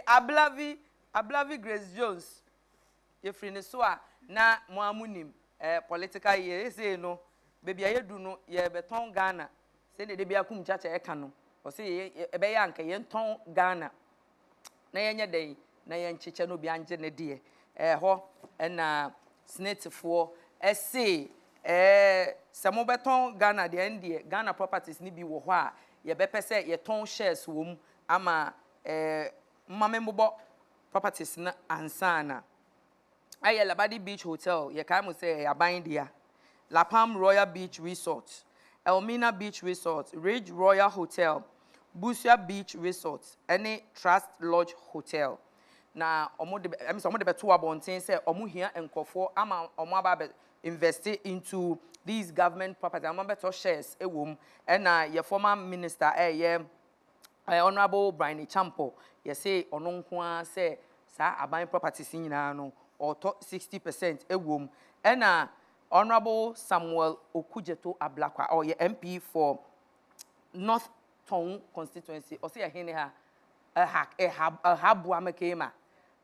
Ablavi Grace Jones. Ye free ne so a na mo amunim political ye say no baby aye du no ye beton Ghana say de bia kum chacha e ka no o say ye be ya anka ye ton Ghana na ye nya den na ye ncheche no bia anje ne de ho na SSNIT fo say se mo beton Ghana de ndie Ghana properties ni bi wo ho a ye be pese ye ton shares wo mu ama mamembo properties na ansana aye Labadi Beach Hotel, ye can say aban dia. La Palm Royal Beach Resort, Elmina Beach Resort, Ridge Royal Hotel, Busia Beach Resort, any Trust Lodge Hotel. Na omo de beto abonten say omo hia enkofo ama omo aba invest into these government properties. Omo beto shares ewom na your former minister Honorable Bryan Acheampong ye say ono nko say sa aban properties nyina no or 60% ewom and Honorable Samuel Okudzeto Ablakwa or your MP for North Town constituency or say a habu amakema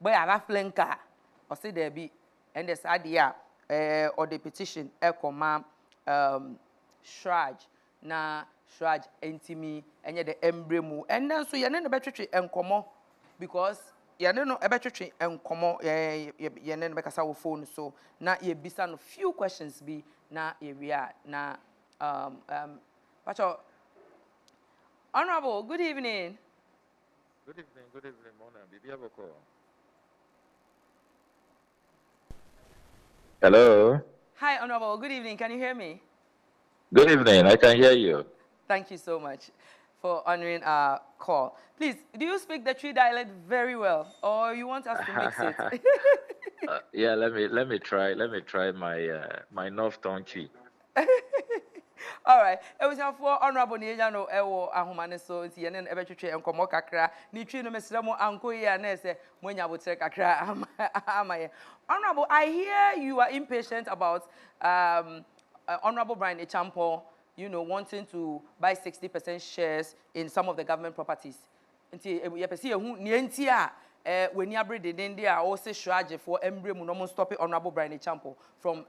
boy a flanker or say there be and there's idea or the petition ekoma CHRAJ na CHRAJ entimi enye the embremu and then so ye ne betwetwe enkomo because yeah, no, ebetwetwe enkomo ye ne bekasa wo phone so na ye bisa no few questions be na area na Pacho Honorable, good evening. Good evening, Mona. Bibi Aboko. Hello. Hi, Honorable. Good evening. Can you hear me? Good evening. I can hear you. Thank you so much for honoring our call. Please, do you speak the Twi dialect very well, or you want us to mix it? Yeah, let me try my North Tongue Twi. All right. It was for Honorable Niano Ewo Ahumane so nti yene ebetwetwe enkomo kakra ni twi no mesra mo anko ye na ese monya botre kakra amaye. Honorable, I hear you are impatient about Honorable Bryan Acheampong, you know, wanting to buy 60% shares in some of the government properties. Nti ye pese ehu ne nti a weni abrede den dia o se CHRAJ for embremu no mo stop Honorable Bryan Acheampong from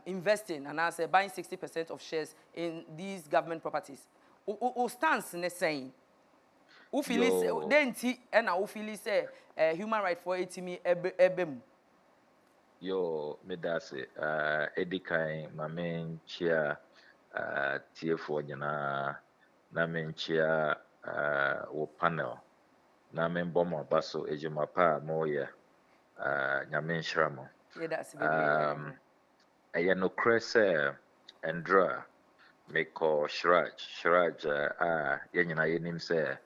investing and I say buying 60% of shares in these government properties. O stance ne saying. O feel then ti and I feel say human right for etimi ebem. Yo, me dase edikan mamen chia TF nyina na men chia wo panel na men bomo baso ejuma pa moye nyamen shramo. Yeah, that's baby. Aya no krese endra me call CHRAJ yenyina yenim say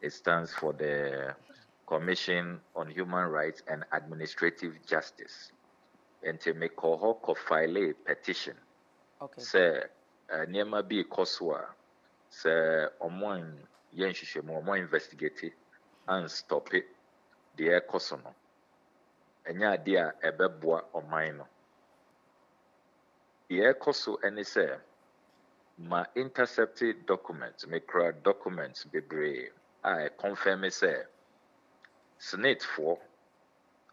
it stands for the Commission on Human Rights and Administrative Justice. And to make ko file petition. Okay. Say niema bi koswa say omwan yenhwehwemu omwan investigate and stop it the ekoso no. Enya ade a ebeboa oman no. The ekoso any say ma intercepted documents, micro documents bebre I confirm say SSNIT for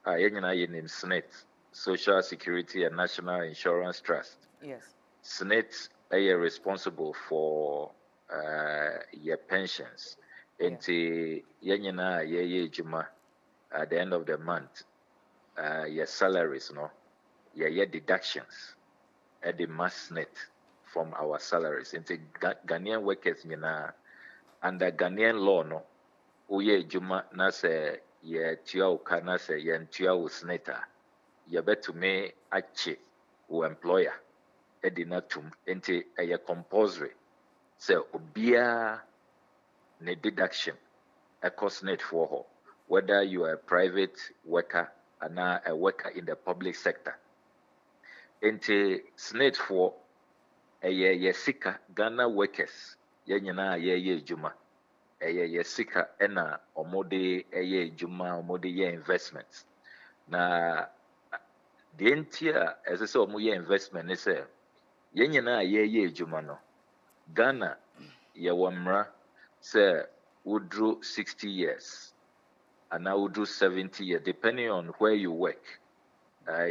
yenyina yenim SSNIT, Social Security and National Insurance Trust. Yes. SSNIT are responsible for your pensions. Enti yenyina ye juma at the end of the month your salaries no your deductions at the mass SSNIT from our salaries. Enti Ghanaian workers nyina under Ghanaian law no uye juma na se ye tua uka na se ye ntua SSNIT ye betu me achi wo employer edinatum enti ye compulsory se obia ne deduction a SSNIT for ho, whether you are a private worker and a worker in the public sector. Enti SSNIT for ye sika Ghana workers ye nyina ye juma ye sika ena omode ye juma omode ye investments na the entire as I say omoye investment is say ye nyina ye juma no Ghana ye wamra say wudru 60 years and I would do 70 years, depending on where you work.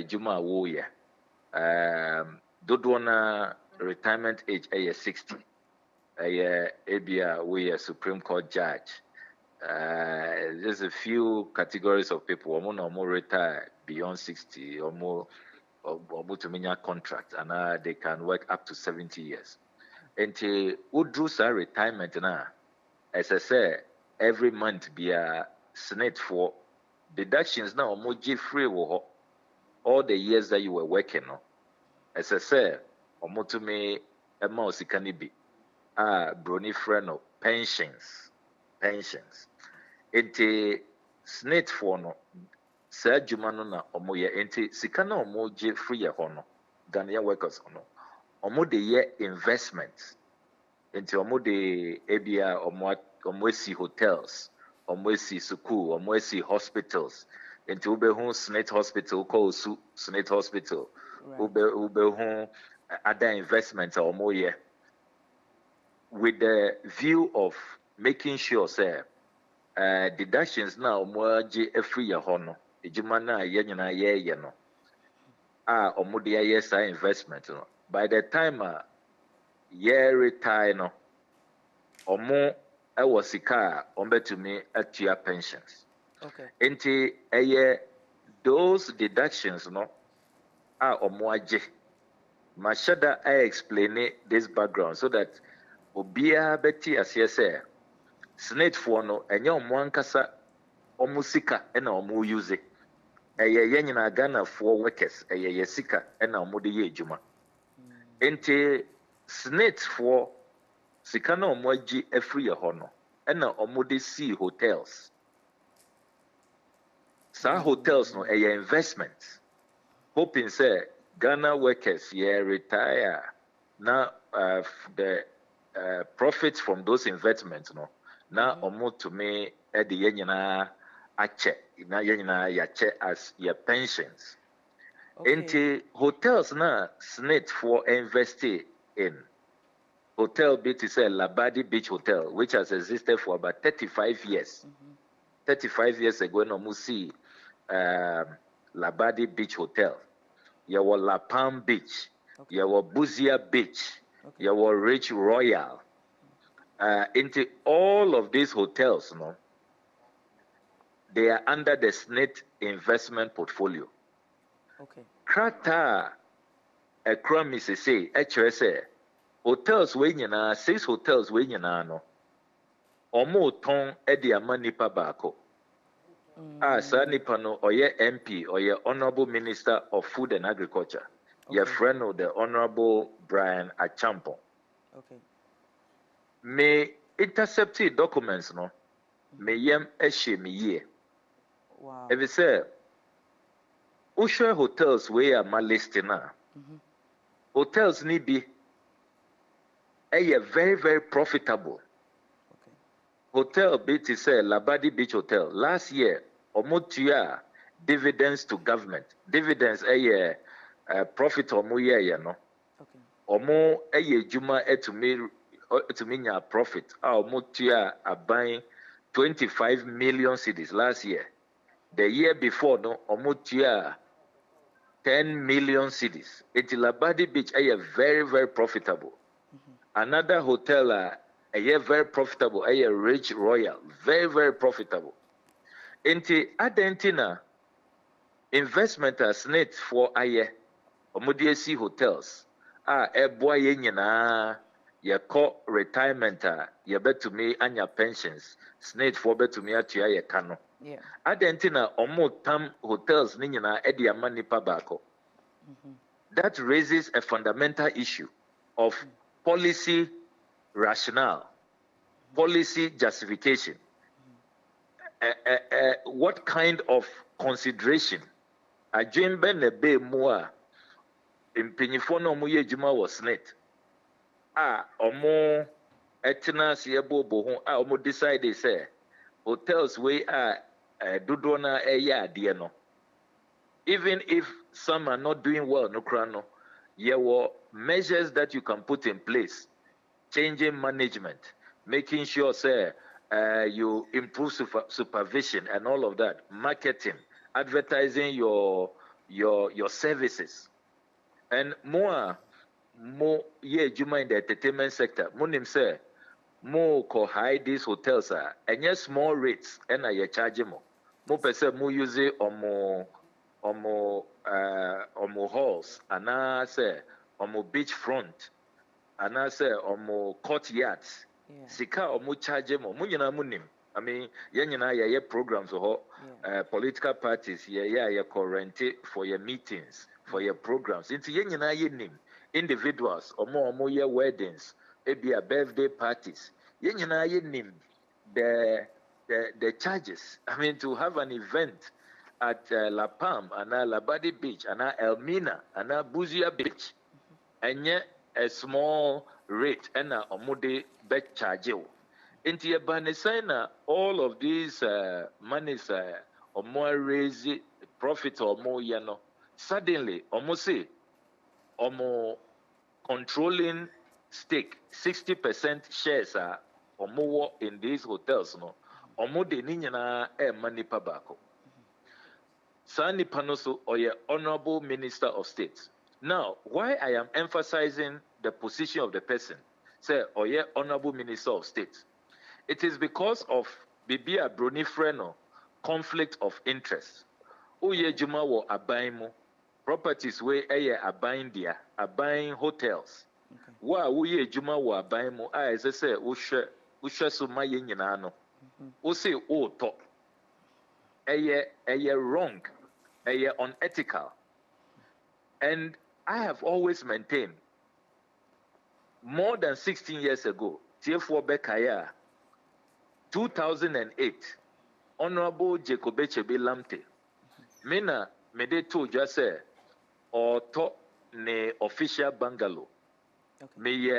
Juma Woya. Dodona retirement age 60. Abia, we a Supreme Court judge. There's a few categories of people who are more retired beyond 60 or more to many contract, and they can work up to 70 years. Until who drew retirement now, as I say, every month be a SSNIT for deductions now more free all the years that you were working. No? As I say, to me a mouse can be brony friend of pensions. Enti SSNIT for no saa adwuma no na ɔmo yɛ enti sika na ɔmo gye free yɛ hɔ no Ghanaian workers no ɔmo de yɛ investment enti ɔmo de ebia ɔmo esi hotels ɔmo esi school ɔmo esi hospitals enti wobɛhu SSNIT hospital kɔ osu SSNIT hospital wobɛhu other investments a ɔmo yɛ with the view of making sure say deductions now more free yɛ hɔ no edwuma na yɛ nyinaa yɛyɛ no ɔmo de ayɛ saa investment no by the time yɛ retire no ɔmo ɛwɔ sika a ɔmo bɛtumi atua pensions nti ɛyɛ those deductions no ɔmo agye mahyɛ da explain this background so that obiara bɛti aseɛ sɛ SSNIT for no ɛnyɛ ɔmo ankasa ɔmo sika ɛna ɔmo use ɛyɛ yɛn nyinaa Ghana for workers ɛyɛ yɛ sika ɛna ɔmo de yɛ adwuma nti SSNIT for sika na ɔmo agye afiri yɛ hɔ no ɛna ɔmo de see hotels saa hotels no ɛyɛ investment hoping sɛ Ghana workers yɛ retire na the profits from those investments no na ɔmo to me ɛde yɛn nyinaa akyɛ na yɛn nyinaa yɛakyɛ as yɛ pensions nti hotels na SSNIT for invest in hotel bi te sɛ Labadi Beach Hotel which has existed for about 35 years 35 years ago na ɔmo see Labadi Beach Hotel yɛwɔ La Palm Beach yɛwɔ Buzia Beach yɛwɔ Rich Royal into all of these hotels, no, they are under the SSNIT investment portfolio. Krata a crumb is say, HRSA hotels we nyina 6 hotels we nyina no. Omo ton edia manipa bako. Sa nipa no oye MP oye Honorable Minister of Food and Agriculture. Your friend of the Honorable Bryan Acheampong. Me intercepted documents no me yem eshe me ye. Wow. If you say Usher hotels we are my listing now. Hotels need be very, very profitable. Hotel BT say Labadi Beach Hotel last year omotua dividends to government. Dividends profit omo ye no. Omo juma to me profit. Omotua buying 25 million cedis last year. The year before no omotua 10 million cedis. It's Labadi Beach very, very profitable. Another hotel very profitable, Rich Royal, very, very profitable. Enti adentina investment as SSNIT for omodiesi hotels. Boy nyina ye call retirement ye bet to me anya pensions. SSNIT for bet to me atua ye kano. Yeah. Adentina tam hotels ni nyina edi amani pa bako. That raises a fundamental issue of policy rationale, policy justification. What kind of consideration? Ajembe nebe mua impinyifono muye juma was SSNIT. Omo etina siyebo bohun. Omo decide say hotels we dudona no. Even if some are not doing well, no crano, there were measures that you can put in place, changing management, making sure say you improve supervision and all of that, marketing, advertising your services, and more yeah, juma in the entertainment sector. Monim say more ko high these hotels are and yes small rates and I charge more person more use omo halls and I say omo beachfront and I say omo courtyards. Sika omo charge mo nyina munim. I mean, yeah programs or political parties, yeah current for your meetings, for your programs. Into nim individuals omo your weddings, maybe a birthday parties. Nim the charges. I mean, to have an event at La Palm and Labadi Beach and Elmina and Buzia Beach, and yet a small rate and omo bet charge. Into your banisana, all of these monies or more raise profit or more, suddenly almost say or more controlling stake 60% shares are or more in these hotels, no, or more than money pabako. Sani Panoso or your honorable minister of state. Now, why I am emphasizing the position of the person, say, or your honorable minister of state. It is because of Bibia Bruni Freno conflict of interest. Uye Juma wo abain properties we eye abain dia, abain hotels. Wa uye Juma wo abain mu as I say usha so maye nyina no. O say o to. Eye wrong, eye unethical. And I have always maintained more than 16 years ago, TF4 Bekaya 2008, Honorable Jacob Echebe Lamte, Mina mede to just say, or to ne official bungalow. Me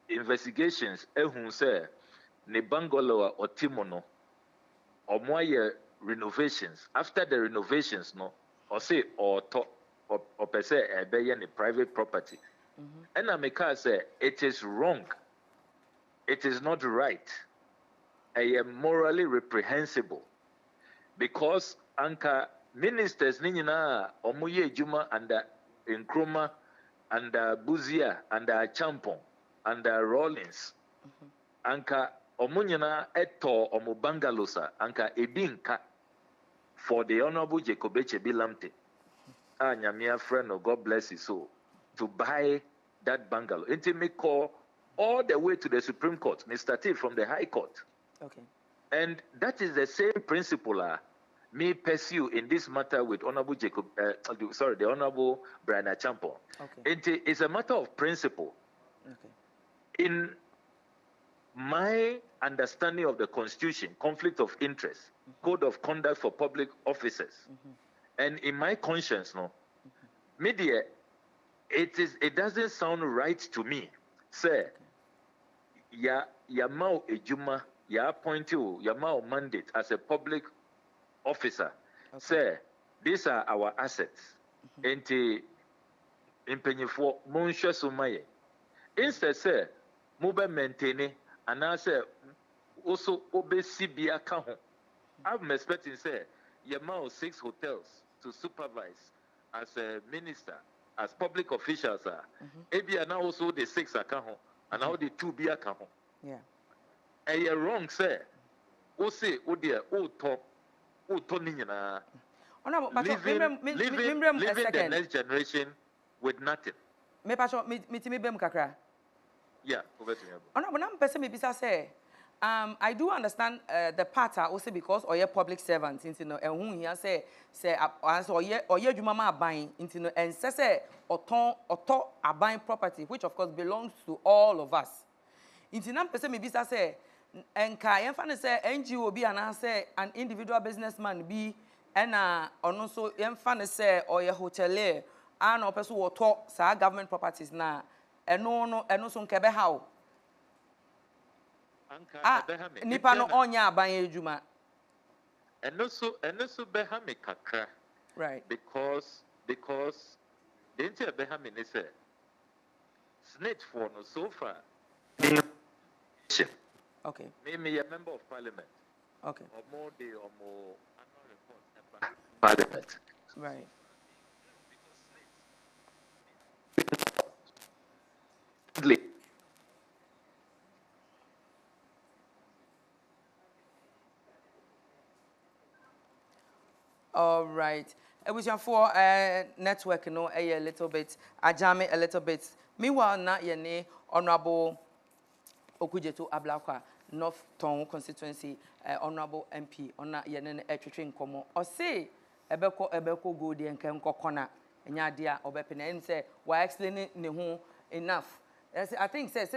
investigations, ehun say, ne bungalow or timono, or more renovations. After the renovations, no, or say, or to, or per se, a private property. And I make say, it is wrong. It is not right. I am morally reprehensible because anka ministers ninyina omuye juma and Nkrumah and Buzia and Acheampong and Rawlings anka omunyina eto omu bangalosa anka edinka for the honorable Jacob Echebe Lamte nyamia friend of God bless his soul to buy that bungalow. Until me call all the way to the Supreme Court, Mr. T from the High Court. Okay. And that is the same principle me pursue in this matter with Honorable the Honorable Bryan Acheampong. Okay. It's a matter of principle. Okay. In my understanding of the Constitution, conflict of interest, code of conduct for public officers, and in my conscience, media, it doesn't sound right to me. Say, ya mau ejuma. You appoint you, your mandate as a public officer. Okay. Say, these are our assets. Enti impenyefo monsha sumaye. Instead, say, mube maintain and I say, also obe CBA kaho. I'm expecting, say, your 6 hotels to supervise as a minister, as public officials are. Maybe now also the 6 account and now the 2 be account. Yeah. And you're wrong, sir. O say, oh dear, oh to ninyana. Living the next generation with nothing. Me pacho, me bem kakra. Yeah, over to you. Ona bona person me bisa say, I do understand the part also because oye public servants, you know, and who here say answer oye adwuma ma aban, you know, and say oton aban property, which of course belongs to all of us. Into na person me bisa say. And Kayan say NGO be an individual businessman be and also Yemfan say or a hotelier and or person will talk sa government properties na and no so kebe how nipa no onya aban ejuma and also behame kakra, right, because the entire behame is SSNIT for no so far Okay. Maybe a member of parliament. Okay. Or more day or more annual report. Parliament. Right. All right. For network, you know, a little bit, ajame a little bit. Meanwhile, na yene Honorable Okudzeto Ablakwa, North Tongue constituency, Honorable MP, ona yene etwetwe nkomo. O say ebeko go de nkenko kona. Enya dia obepene and say we explaining ne ho enough. I think say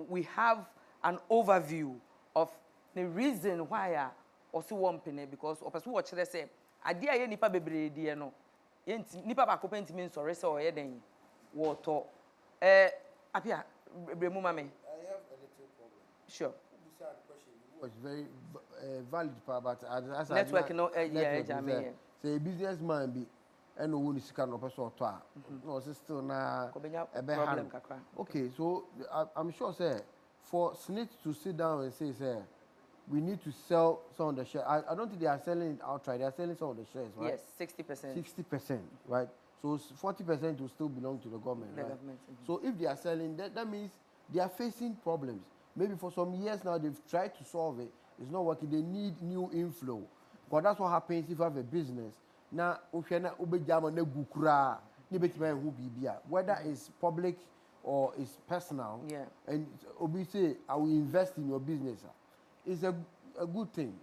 we have an overview of the reason why also one penny because opeso watch they say ade aye nipa bebre die no nipa ba kopenti min sorry say oye den water apia bremu mame. I have a little problem. Sure. This question was very valid, but as network no jame say a businessman be and no one sika no person to no still na problem kakra. Okay, so I'm sure say for SSNIT to sit down and say we need to sell some of the shares. I don't think they are selling it outright. They are selling some of the shares, right? Yes, 60%. 60%, right? So 40% will still belong to the government, right? So if they are selling, that means they are facing problems. Maybe for some years now they've tried to solve it. It's not working. They need new inflow. Because that's what happens if you have a business. Now, whether it's public or it's personal, yeah. And Obi say, I will invest in your business. It's a good thing.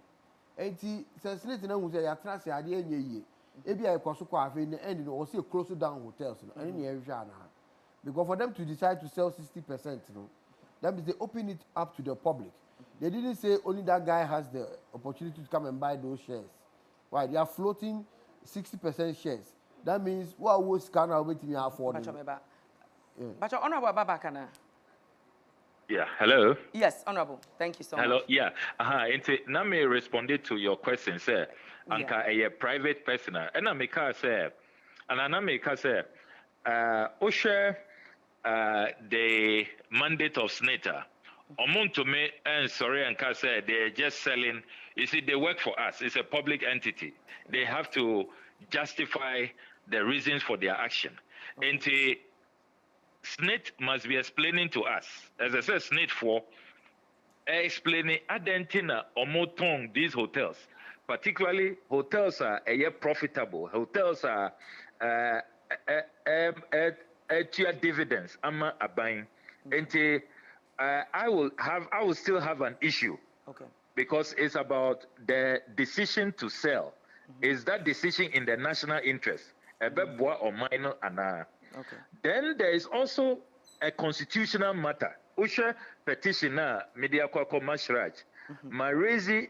And he says, "Let's know say I trust I didn't ye. Maybe I cost in the end, or see close down hotels. Because for them to decide to sell 60%, that means they open it up to the public. They didn't say only that guy has the opportunity to come and buy those shares. Right? They are floating 60% shares. That means what was can I wait me afford? But Honorable Babakana. Yeah, hello. Yes, Honorable. Thank you so hello. much. Yeah. Now me responded to your question, sir. Anka a private person. And I make her say, and I make her say, Osha the mandate of SSNIT. Amount to me and sorry and say they're just selling. You see, they work for us. It's a public entity. They have to justify the reasons for their action. Okay. And SSNIT must be explaining to us, as I said, SSNIT for explaining Argentina or Motong these hotels. Particularly, hotels are profitable. Hotels are dividends. I'm buying. And I will still have an issue. Okay. Because it's about the decision to sell. Is that decision in the national interest? Or minor and okay. Then there is also a constitutional matter. Usha petitioner media kwa CHRAJ raise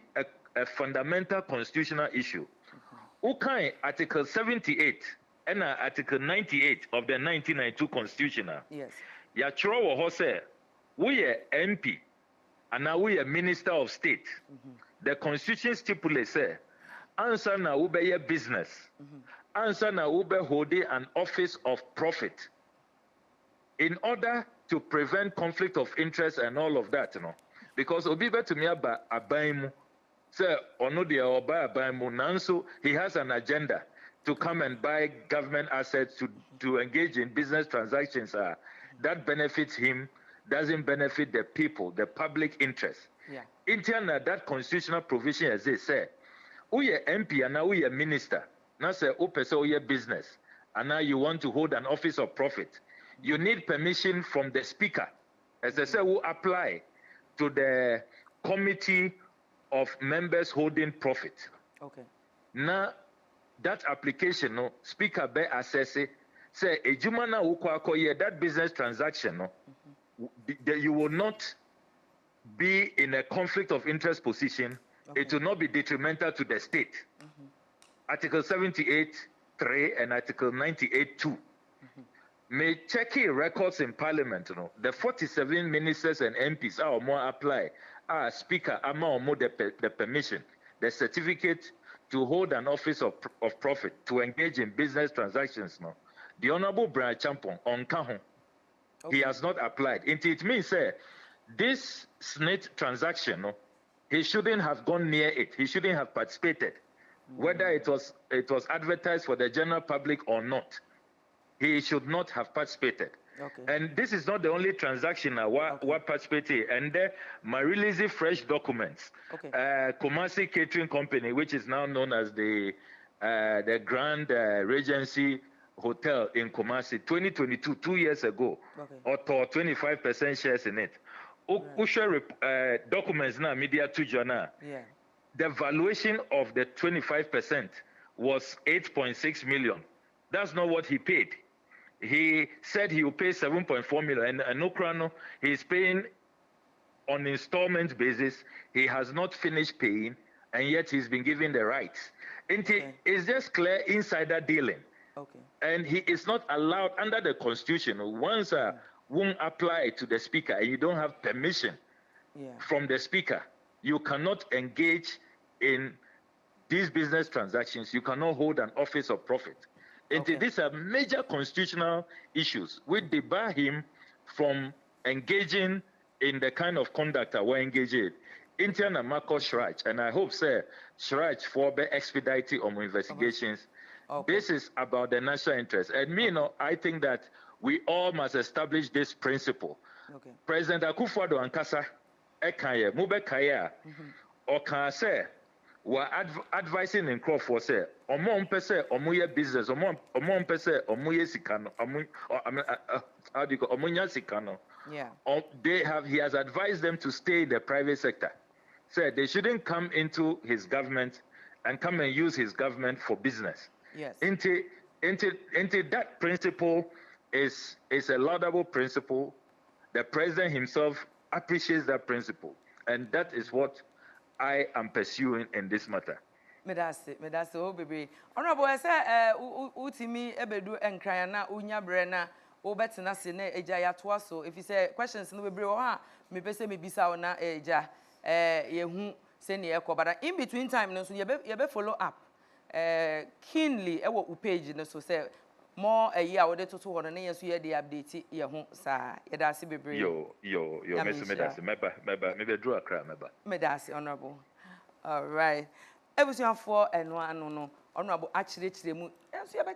a fundamental constitutional issue. Okay, Article 78 and Article 98 of the 1992 Constitution. Yes. Yachro WOHO say we are MP and now we are Minister of State. The Constitution stipulates say answer na ube your business. Answer na ube holding an office of profit. In order to prevent conflict of interest and all of that, because Obibe to me about Abaimu, say Onu de Oba Abaimu, Nanso, he has an agenda to come and buy government assets to engage in business transactions that benefits him, doesn't benefit the people, the public interest. Yeah. Interna that constitutional provision as they say, we are MP and now we are minister. Now say we business and now you want to hold an office of profit. You need permission from the speaker, as I said, who apply to the committee of members holding profit. Okay. Now, that application, speaker be assess it, say, a jumana ukwakoye, that business transaction, you will not be in a conflict of interest position. Okay. It will not be detrimental to the state. Article 78(3) and Article 98(2). May checking records in Parliament, the 47 ministers and MPs are more apply. Speaker, more the permission, the certificate to hold an office of profit, to engage in business transactions. The Honorable Bryan Acheampong on Kahon, he has not applied. It means this SSNIT transaction, no, he shouldn't have gone near it. He shouldn't have participated, whether it was advertised for the general public or not. He should not have participated. Okay. And this is not the only transaction what participated. And there, my releasing fresh documents. Okay. Kumasi Catering Company, which is now known as the Grand Regency Hotel in Kumasi, 2022, 2 years ago, or 25% shares in it. Documents now media to journal. Yeah. The valuation of the 25% was 8.6 million. That's not what he paid. He said he will pay 7.4 million, and Okrano, he's paying on installment basis. He has not finished paying, and yet he's been given the rights. It's just clear insider dealing. Okay. And he is not allowed under the constitution. Once won't apply to the speaker, and you don't have permission from the speaker, you cannot engage in these business transactions. You cannot hold an office of profit. These are major constitutional issues which debar him from engaging in the kind of conduct that we're engaging in. Intiana Marco CHRAJ, and I hope, sir, CHRAJ for the expediting on investigations. This is about the national interest. And me, I think that we all must establish this principle. President Akufo-Addo Ankasa, Ekaye, Mubekaya, Okase, were advising in Crawford, say, Omon Pese, Omuye business, Omon Pese, Omuye Sikano, how do you call Omunya Sikano? Yeah. He has advised them to stay in the private sector. Said they shouldn't come into his government and come and use his government for business. Yes. Into that principle is a laudable principle. The president himself appreciates that principle, and that is what I am pursuing in this matter. Medase, oh baby. Honorable, I say, Utimi ebedu enkrayana unya brena obetina sene eja ya toaso. If you say questions no bebre ha, me pese me bisa ona eja yehu sene ye but in between time no so ye be follow up keenly e wo page no so say more a year we dey to ho no na yeso ye dey update ye ho sa ye da se bebre. Yo medase me be draw akra meba. Medase honorable. All right. Ebusuafo eno anu no honorable achire mu enso ye